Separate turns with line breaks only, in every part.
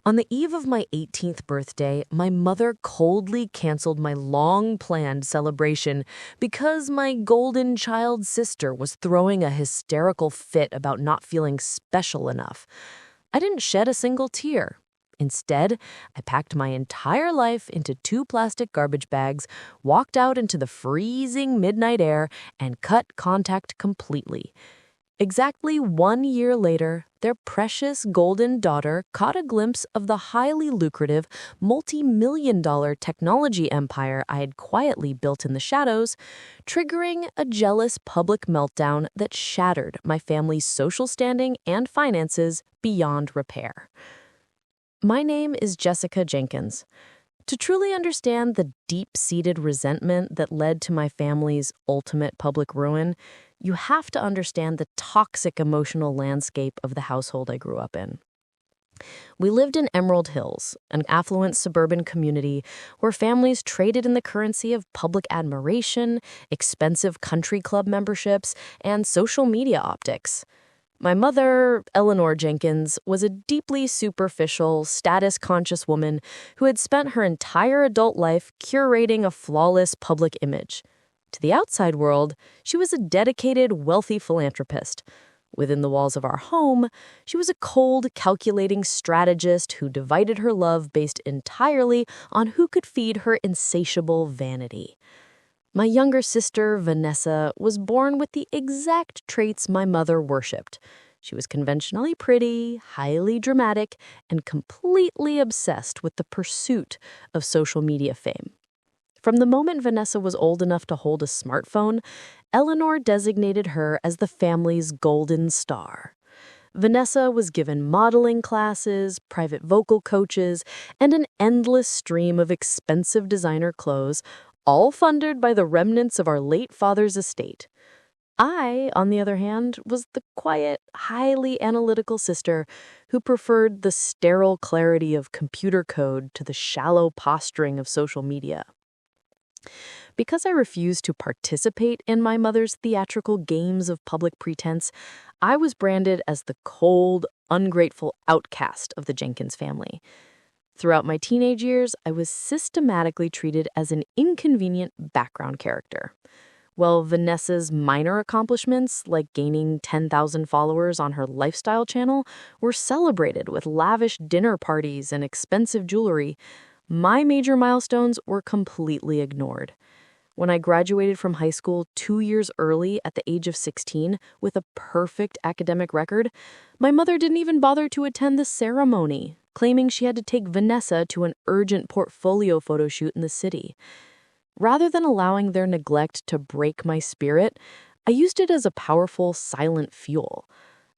On the eve of my 18th birthday, my mother coldly canceled my long-planned celebration because my golden child sister was throwing a hysterical fit about not feeling special enough. I didn't shed a single tear. Instead, I packed my entire life into 2 plastic garbage bags, walked out into the freezing midnight air, and cut contact completely. Exactly 1 year later, their precious golden daughter caught a glimpse of the highly lucrative, multi-million-dollar technology empire I had quietly built in the shadows, triggering a jealous public meltdown that shattered my family's social standing and finances beyond repair. My name is Jessica Jenkins. To truly understand the deep-seated resentment that led to my family's ultimate public ruin, you have to understand the toxic emotional landscape of the household I grew up in. We lived in Emerald Hills, an affluent suburban community where families traded in the currency of public admiration, expensive country club memberships, and social media optics. My mother, Eleanor Jenkins, was a deeply superficial, status-conscious woman who had spent her entire adult life curating a flawless public image. To the outside world, she was a dedicated, wealthy philanthropist. Within the walls of our home, she was a cold, calculating strategist who divided her love based entirely on who could feed her insatiable vanity. My younger sister, Vanessa, was born with the exact traits my mother worshipped. She was conventionally pretty, highly dramatic, and completely obsessed with the pursuit of social media fame. From the moment Vanessa was old enough to hold a smartphone, Eleanor designated her as the family's golden star. Vanessa was given modeling classes, private vocal coaches, and an endless stream of expensive designer clothes, all funded by the remnants of our late father's estate. I, on the other hand, was the quiet, highly analytical sister who preferred the sterile clarity of computer code to the shallow posturing of social media. Because I refused to participate in my mother's theatrical games of public pretense, I was branded as the cold, ungrateful outcast of the Jenkins family. Throughout my teenage years, I was systematically treated as an inconvenient background character. While Vanessa's minor accomplishments, like gaining 10,000 followers on her lifestyle channel, were celebrated with lavish dinner parties and expensive jewelry, my major milestones were completely ignored. When I graduated from high school 2 years early at the age of 16 with a perfect academic record, my mother didn't even bother to attend the ceremony, claiming she had to take Vanessa to an urgent portfolio photo shoot in the city. Rather than allowing their neglect to break my spirit, I used it as a powerful, silent fuel.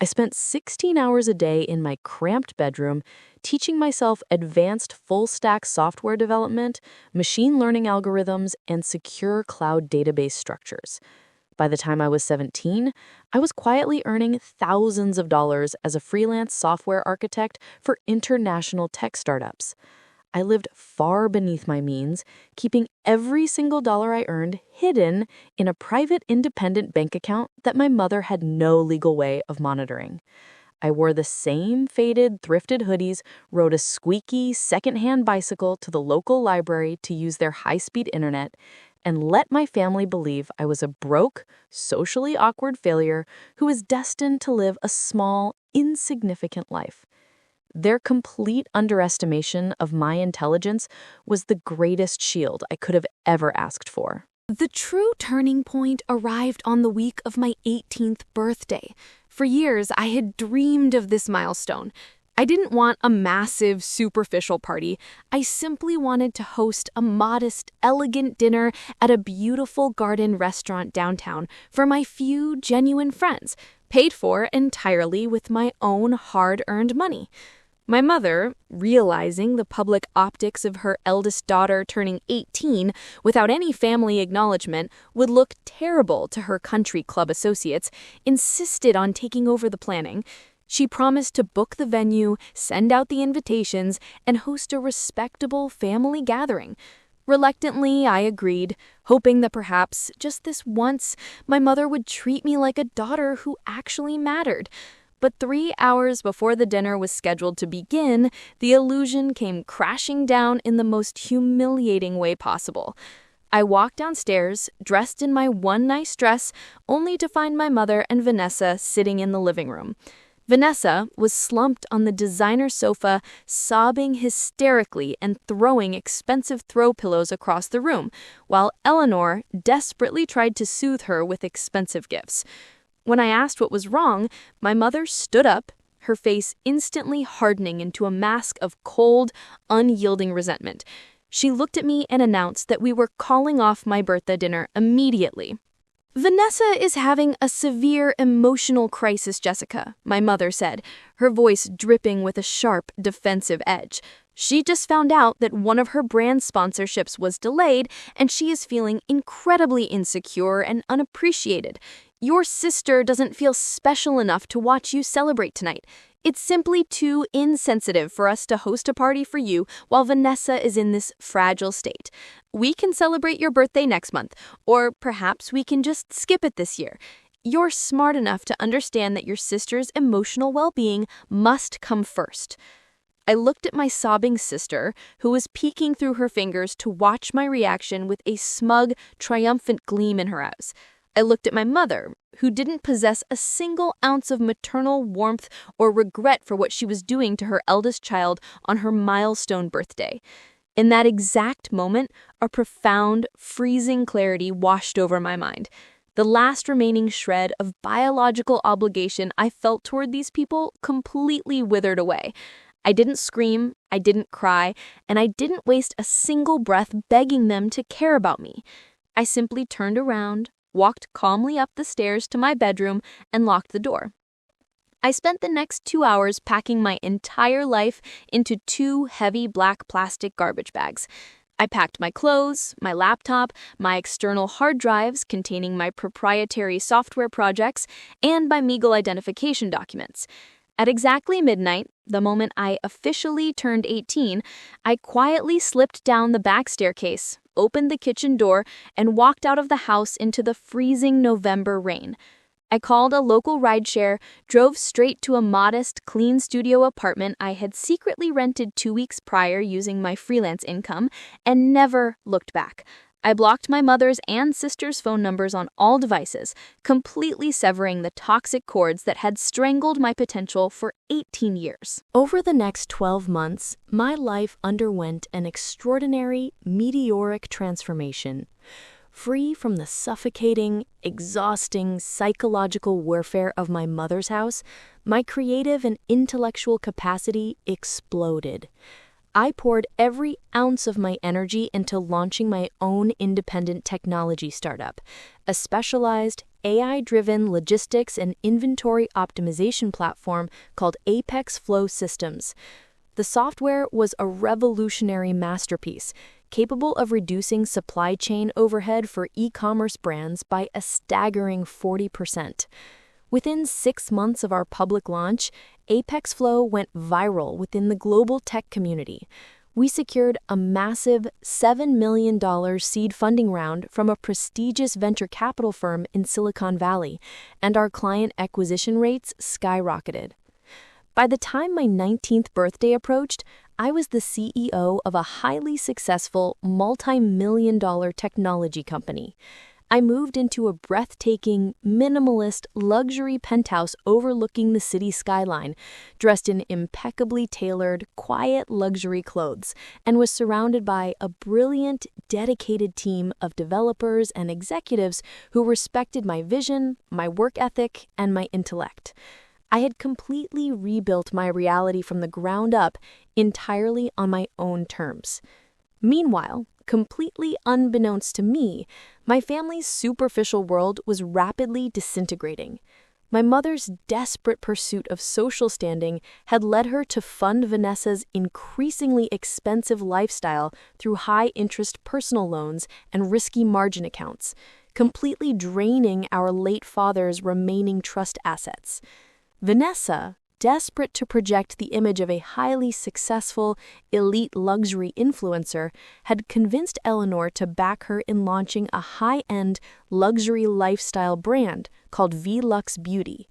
I spent 16 hours a day in my cramped bedroom teaching myself advanced full-stack software development, machine learning algorithms, and secure cloud database structures. By the time I was 17, I was quietly earning thousands of dollars as a freelance software architect for international tech startups. I lived far beneath my means, keeping every single dollar I earned hidden in a private independent bank account that my mother had no legal way of monitoring. I wore the same faded, thrifted hoodies, rode a squeaky, secondhand bicycle to the local library to use their high-speed internet, and let my family believe I was a broke, socially awkward failure who was destined to live a small, insignificant life. Their complete underestimation of my intelligence was the greatest shield I could have ever asked for.
The true turning point arrived on the week of my 18th birthday. For years, I had dreamed of this milestone. I didn't want a massive, superficial party. I simply wanted to host a modest, elegant dinner at a beautiful garden restaurant downtown for my few genuine friends, paid for entirely with my own hard-earned money. My mother, realizing the public optics of her eldest daughter turning 18 without any family acknowledgement would look terrible to her country club associates, insisted on taking over the planning. She promised to book the venue, send out the invitations, and host a respectable family gathering. Reluctantly, I agreed, hoping that perhaps, just this once, my mother would treat me like a daughter who actually mattered. But 3 hours before the dinner was scheduled to begin, the illusion came crashing down in the most humiliating way possible. I walked downstairs, dressed in my one nice dress, only to find my mother and Vanessa sitting in the living room. Vanessa was slumped on the designer sofa, sobbing hysterically and throwing expensive throw pillows across the room, while Eleanor desperately tried to soothe her with expensive gifts. When I asked what was wrong, my mother stood up, her face instantly hardening into a mask of cold, unyielding resentment. She looked at me and announced that we were calling off my birthday dinner immediately. "Vanessa is having a severe emotional crisis, Jessica," my mother said, her voice dripping with a sharp, defensive edge. "She just found out that one of her brand sponsorships was delayed, and she is feeling incredibly insecure and unappreciated. Your sister doesn't feel special enough to watch you celebrate tonight. It's simply too insensitive for us to host a party for you while Vanessa is in this fragile state. We can celebrate your birthday next month, or perhaps we can just skip it this year. You're smart enough to understand that your sister's emotional well-being must come first." I looked at my sobbing sister, who was peeking through her fingers to watch my reaction with a smug, triumphant gleam in her eyes. I looked at my mother, who didn't possess a single ounce of maternal warmth or regret for what she was doing to her eldest child on her milestone birthday. In that exact moment, a profound, freezing clarity washed over my mind. The last remaining shred of biological obligation I felt toward these people completely withered away. I didn't scream, I didn't cry, and I didn't waste a single breath begging them to care about me. I simply turned around, walked calmly up the stairs to my bedroom, and locked the door. I spent the next 2 hours packing my entire life into 2 heavy black plastic garbage bags. I packed my clothes, my laptop, my external hard drives containing my proprietary software projects, and my legal identification documents. At exactly midnight, the moment I officially turned 18, I quietly slipped down the back staircase, opened the kitchen door, and walked out of the house into the freezing November rain. I called a local rideshare, drove straight to a modest, clean studio apartment I had secretly rented 2 weeks prior using my freelance income, and never looked back. I blocked my mother's and sister's phone numbers on all devices, completely severing the toxic cords that had strangled my potential for 18 years. Over the next 12 months, my life underwent an extraordinary, meteoric transformation. Free from the suffocating, exhausting psychological warfare of my mother's house, my creative and intellectual capacity exploded. I poured every ounce of my energy into launching my own independent technology startup, a specialized, AI-driven logistics and inventory optimization platform called Apex Flow Systems. The software was a revolutionary masterpiece, capable of reducing supply chain overhead for e-commerce brands by a staggering 40%. Within 6 months of our public launch, Apex Flow went viral within the global tech community. We secured a massive $7 million seed funding round from a prestigious venture capital firm in Silicon Valley, and our client acquisition rates skyrocketed. By the time my 19th birthday approached, I was the CEO of a highly successful, multi-million-dollar technology company. I moved into a breathtaking, minimalist, luxury penthouse overlooking the city skyline, dressed in impeccably tailored, quiet luxury clothes, and was surrounded by a brilliant, dedicated team of developers and executives who respected my vision, my work ethic, and my intellect. I had completely rebuilt my reality from the ground up, entirely on my own terms. Meanwhile, completely unbeknownst to me, my family's superficial world was rapidly disintegrating. My mother's desperate pursuit of social standing had led her to fund Vanessa's increasingly expensive lifestyle through high-interest personal loans and risky margin accounts, completely draining our late father's remaining trust assets. Vanessa, desperate to project the image of a highly successful, elite luxury influencer, had convinced Eleanor to back her in launching a high-end luxury lifestyle brand called V-Lux Beauty.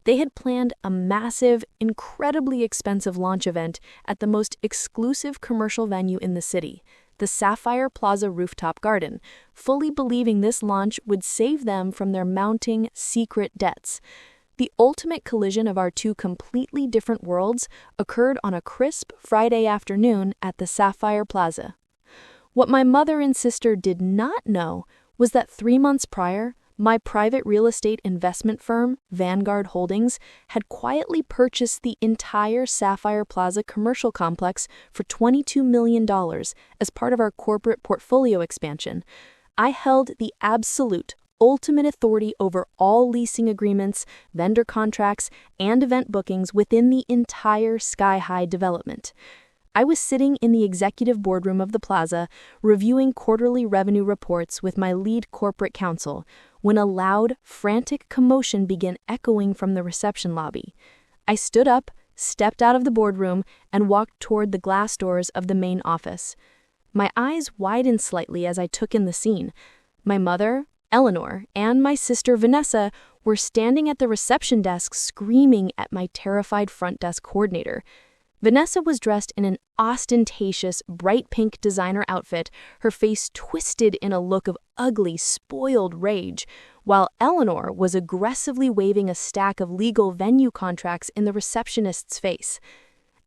They had planned a massive, incredibly expensive launch event at the most exclusive commercial venue in the city, the Sapphire Plaza rooftop garden, fully believing this launch would save them from their mounting secret debts. The ultimate collision of our two completely different worlds occurred on a crisp Friday afternoon at the Sapphire Plaza. What my mother and sister did not know was that 3 months prior, my private real estate investment firm, Vanguard Holdings, had quietly purchased the entire Sapphire Plaza commercial complex for $22 million as part of our corporate portfolio expansion. I held the absolute, ultimate authority over all leasing agreements, vendor contracts, and event bookings within the entire Sky High development. I was sitting in the executive boardroom of the plaza, reviewing quarterly revenue reports with my lead corporate counsel, when a loud, frantic commotion began echoing from the reception lobby. I stood up, stepped out of the boardroom, and walked toward the glass doors of the main office. My eyes widened slightly as I took in the scene. My mother, Eleanor, and my sister Vanessa were standing at the reception desk screaming at my terrified front desk coordinator. Vanessa was dressed in an ostentatious, bright pink designer outfit, her face twisted in a look of ugly, spoiled rage, while Eleanor was aggressively waving a stack of legal venue contracts in the receptionist's face.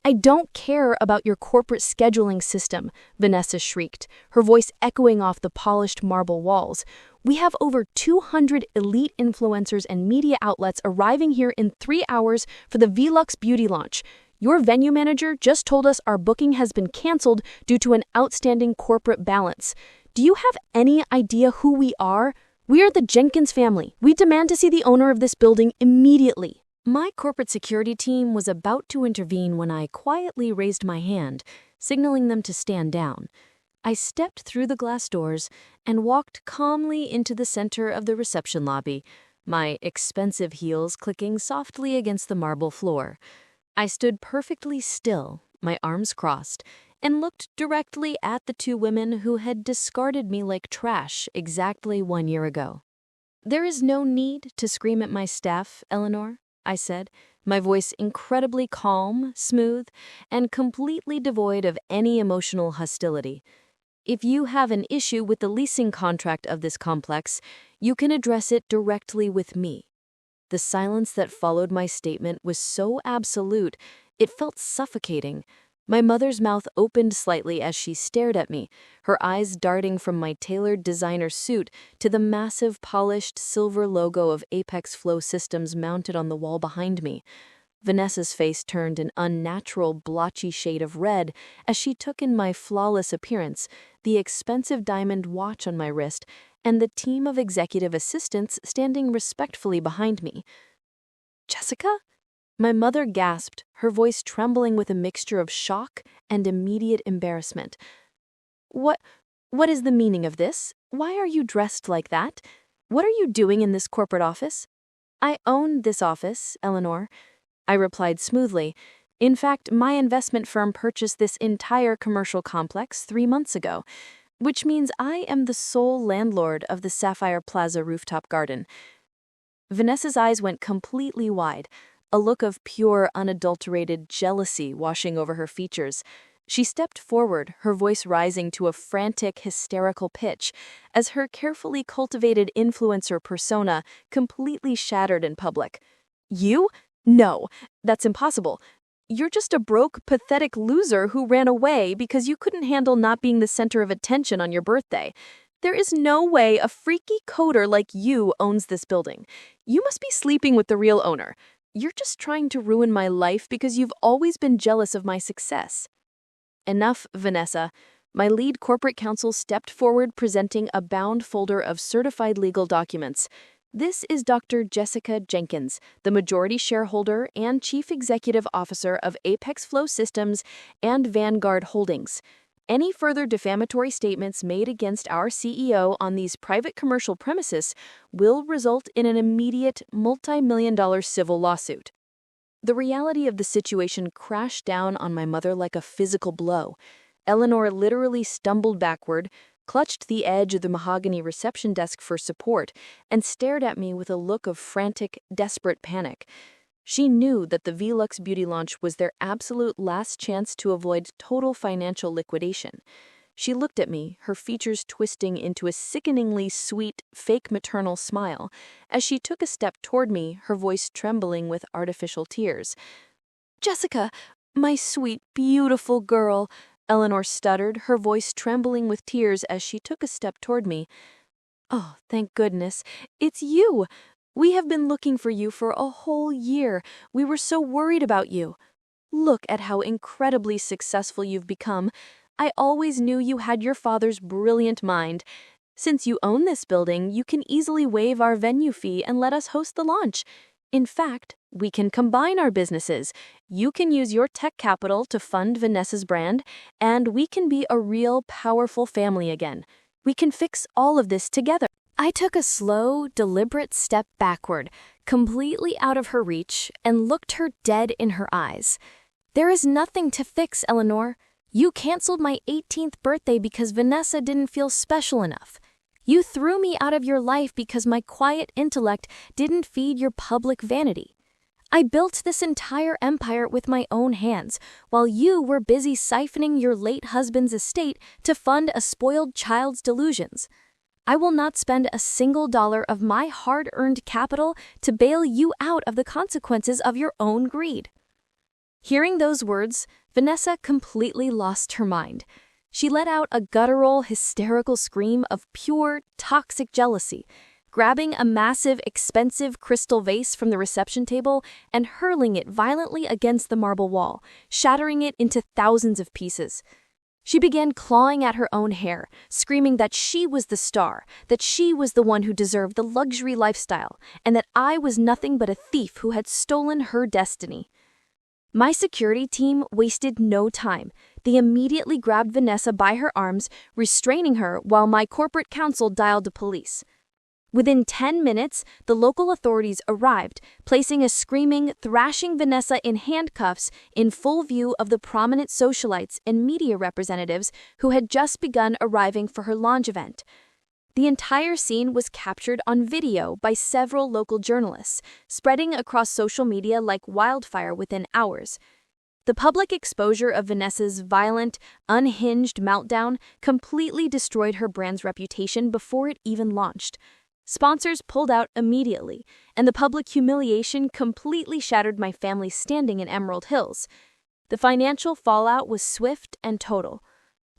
"I don't care about your corporate scheduling system," Vanessa shrieked, her voice echoing off the polished marble walls. "We have over 200 elite influencers and media outlets arriving here in 3 hours for the Velux Beauty launch. Your venue manager just told us our booking has been canceled due to an outstanding corporate balance. Do you have any idea who we are? We are the Jenkins family. We demand to see the owner of this building immediately." My corporate security team was about to intervene when I quietly raised my hand, signaling them to stand down. I stepped through the glass doors and walked calmly into the center of the reception lobby, my expensive heels clicking softly against the marble floor. I stood perfectly still, my arms crossed, and looked directly at the two women who had discarded me like trash exactly 1 year ago. "There is no need to scream at my staff, Eleanor," I said, my voice incredibly calm, smooth, and completely devoid of any emotional hostility. "If you have an issue with the leasing contract of this complex, you can address it directly with me." The silence that followed my statement was so absolute, it felt suffocating. My mother's mouth opened slightly as she stared at me, her eyes darting from my tailored designer suit to the massive polished silver logo of Apex Flow Systems mounted on the wall behind me. Vanessa's face turned an unnatural, blotchy shade of red as she took in my flawless appearance, the expensive diamond watch on my wrist, and the team of executive assistants standing respectfully behind me. "Jessica?" My mother gasped, her voice trembling with a mixture of shock and immediate embarrassment. What is the meaning of this? Why are you dressed like that? What are you doing in this corporate office?" "I own this office, Eleanor," I replied smoothly. "In fact, my investment firm purchased this entire commercial complex 3 months ago, which means I am the sole landlord of the Sapphire Plaza rooftop garden." Vanessa's eyes went completely wide, a look of pure, unadulterated jealousy washing over her features. She stepped forward, her voice rising to a frantic, hysterical pitch, as her carefully cultivated influencer persona completely shattered in public. "You? No, that's impossible. You're just a broke, pathetic loser who ran away because you couldn't handle not being the center of attention on your birthday. There is no way a freaky coder like you owns this building. You must be sleeping with the real owner. You're just trying to ruin my life because you've always been jealous of my success." "Enough, Vanessa." My lead corporate counsel stepped forward, presenting a bound folder of certified legal documents. "This is Dr. Jessica Jenkins, the majority shareholder and chief executive officer of Apex Flow Systems and Vanguard Holdings. Any further defamatory statements made against our CEO on these private commercial premises will result in an immediate multi-million-dollar civil lawsuit." The reality of the situation crashed down on my mother like a physical blow. Eleanor literally stumbled backward, clutched the edge of the mahogany reception desk for support, and stared at me with a look of frantic, desperate panic. She knew that the Velux beauty launch was their absolute last chance to avoid total financial liquidation. She looked at me, her features twisting into a sickeningly sweet, fake maternal smile, as she took a step toward me, her voice trembling with artificial tears. "Jessica, my sweet, beautiful girl," Eleanor stuttered, her voice trembling with tears as she took a step toward me. "Oh, thank goodness. It's you! We have been looking for you for a whole year. We were so worried about you. Look at how incredibly successful you've become. I always knew you had your father's brilliant mind. Since you own this building, you can easily waive our venue fee and let us host the launch. In fact, we can combine our businesses. You can use your tech capital to fund Vanessa's brand, and we can be a real, powerful family again. We can fix all of this together." I took a slow, deliberate step backward, completely out of her reach, and looked her dead in her eyes. "There is nothing to fix, Eleanor. You canceled my 18th birthday because Vanessa didn't feel special enough. You threw me out of your life because my quiet intellect didn't feed your public vanity. I built this entire empire with my own hands, while you were busy siphoning your late husband's estate to fund a spoiled child's delusions. I will not spend a single dollar of my hard-earned capital to bail you out of the consequences of your own greed." Hearing those words, Vanessa completely lost her mind. She let out a guttural, hysterical scream of pure, toxic jealousy, grabbing a massive, expensive crystal vase from the reception table and hurling it violently against the marble wall, shattering it into thousands of pieces. She began clawing at her own hair, screaming that she was the star, that she was the one who deserved the luxury lifestyle, and that I was nothing but a thief who had stolen her destiny. My security team wasted no time. They immediately grabbed Vanessa by her arms, restraining her while my corporate counsel dialed the police. Within 10 minutes, the local authorities arrived, placing a screaming, thrashing Vanessa in handcuffs in full view of the prominent socialites and media representatives who had just begun arriving for her launch event. The entire scene was captured on video by several local journalists, spreading across social media like wildfire within hours. The public exposure of Vanessa's violent, unhinged meltdown completely destroyed her brand's reputation before it even launched. Sponsors pulled out immediately, and the public humiliation completely shattered my family's standing in Emerald Hills. The financial fallout was swift and total.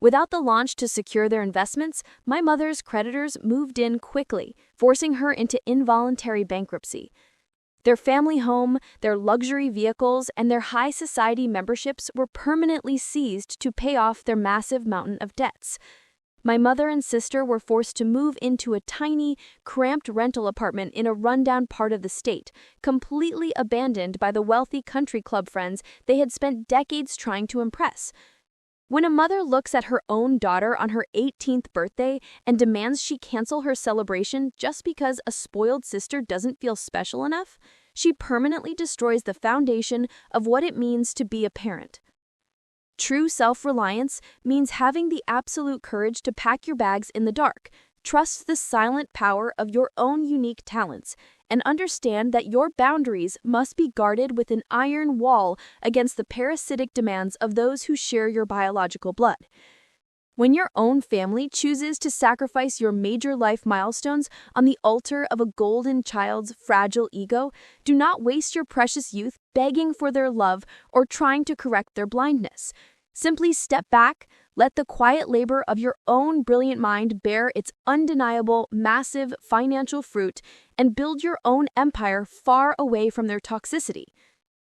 Without the launch to secure their investments, my mother's creditors moved in quickly, forcing her into involuntary bankruptcy. Their family home, their luxury vehicles, and their high society memberships were permanently seized to pay off their massive mountain of debts. My mother and sister were forced to move into a tiny, cramped rental apartment in a rundown part of the state, completely abandoned by the wealthy country club friends they had spent decades trying to impress. When a mother looks at her own daughter on her 18th birthday and demands she cancel her celebration just because a spoiled sister doesn't feel special enough, she permanently destroys the foundation of what it means to be a parent. True self-reliance means having the absolute courage to pack your bags in the dark, trust the silent power of your own unique talents, and understand that your boundaries must be guarded with an iron wall against the parasitic demands of those who share your biological blood. When your own family chooses to sacrifice your major life milestones on the altar of a golden child's fragile ego, do not waste your precious youth begging for their love or trying to correct their blindness. Simply step back, let the quiet labor of your own brilliant mind bear its undeniable, massive financial fruit, and build your own empire far away from their toxicity.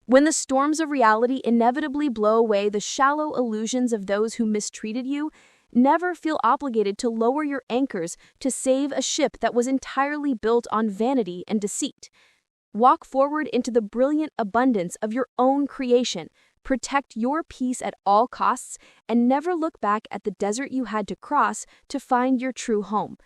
When the storms of reality inevitably blow away the shallow illusions of those who mistreated you, never feel obligated to lower your anchors to save a ship that was entirely built on vanity and deceit. Walk forward into the brilliant abundance of your own creation, protect your peace at all costs, and never look back at the desert you had to cross to find your true home.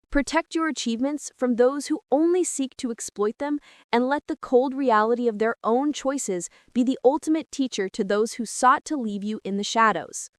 Protect your achievements from those who only seek to exploit them, and let the cold reality of their own choices be the ultimate teacher to those who sought to leave you in the shadows.